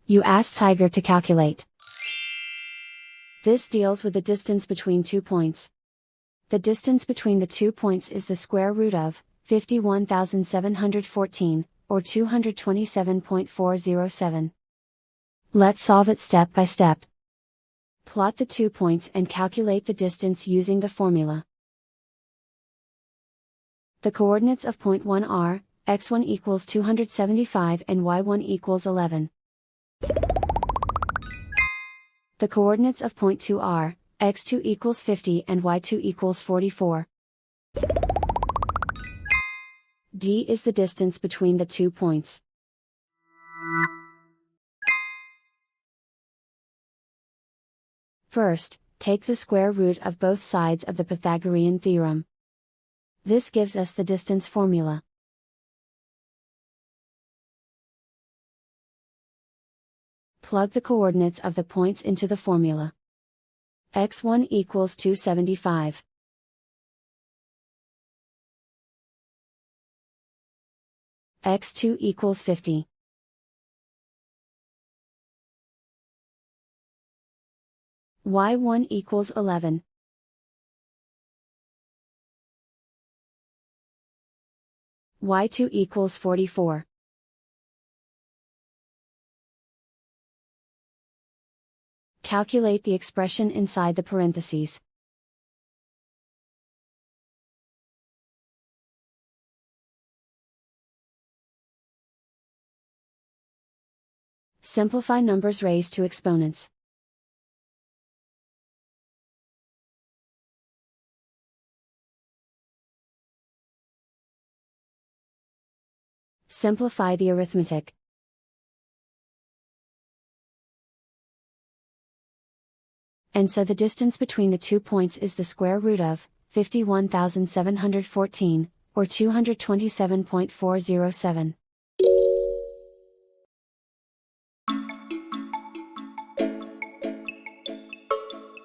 You ask Tiger to calculate. This deals with the distance between 2 points. The distance between the 2 points is the square root of 51,714, or 227.407. Let's solve it step by step. Plot the 2 points and calculate the distance using the formula. The coordinates of point 1 are, x1 equals 275 and y1 equals 11. The coordinates of point 2 are, x2 equals 50 and y2 equals 44. D is the distance between the 2 points. First, take the square root of both sides of the Pythagorean theorem. This gives us the distance formula. Plug the coordinates of the points into the formula. x1 equals 275. x2 equals 50. y1 equals 11. y2 equals 44. Calculate the expression inside the parentheses. Simplify numbers raised to exponents. Simplify the arithmetic. And so the distance between the 2 points is the square root of 51,714, or 227.407.